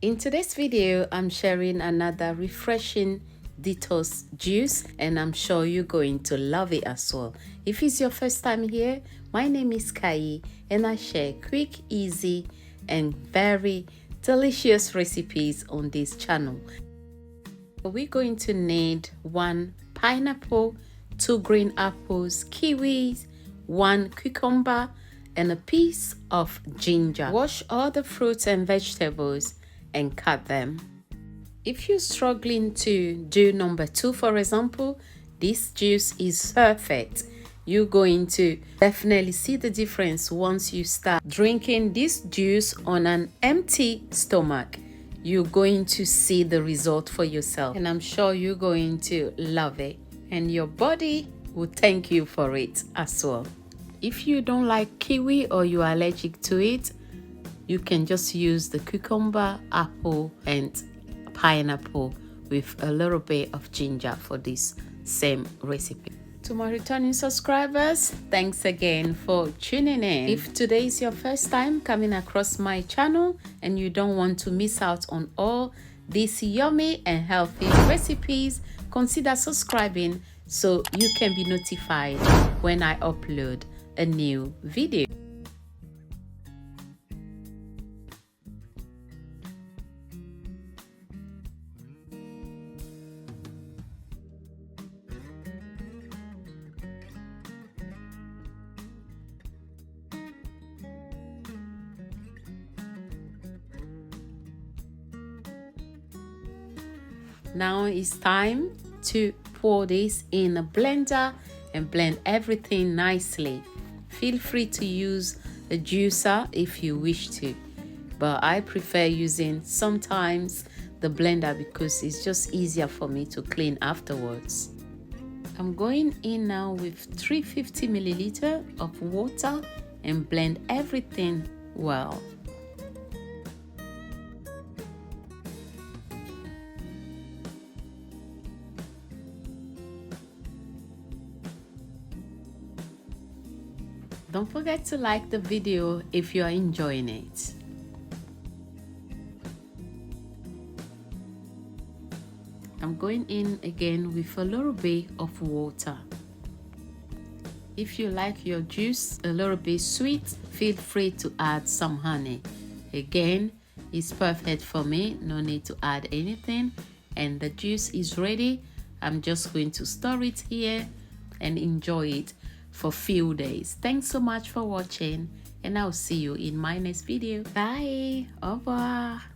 In today's video, I'm sharing another refreshing detox juice, and I'm sure you're going to love it as well. If it's your first time here, my name is Kayi, and I share quick, easy, and very delicious recipes on this channel. We're going to need 1 pineapple, 2 green apples, kiwis, 1 cucumber, and a piece of ginger. Wash all the fruits and vegetables and cut them. If you're struggling to do number 2, for example, this juice is perfect. You're going to definitely see the difference once you start drinking this juice on an empty stomach. You're going to see the result for yourself, and I'm sure you're going to love it, and your body will thank you for it as well. If you don't like kiwi or you're allergic to it, you can just use the cucumber, apple, and pineapple with a little bit of ginger for this same recipe. To my returning subscribers, thanks again for tuning in. If today is your first time coming across my channel and you don't want to miss out on all these yummy and healthy recipes, consider subscribing so you can be notified when I upload a new video. Now it's time to pour this in a blender and blend everything nicely. Feel free to use a juicer if you wish to, but I prefer using sometimes the blender because it's just easier for me to clean afterwards. I'm going in now with 350 milliliters of water and blend everything well. Don't forget to like the video if you are enjoying it. I'm going in again with a little bit of water. If you like your juice a little bit sweet, feel free to add some honey. Again, it's perfect for me, no need to add anything, and the juice is ready. I'm just going to store it here and enjoy it for a few days. Thanks so much for watching, and I'll see you in my next video. Bye. Au revoir.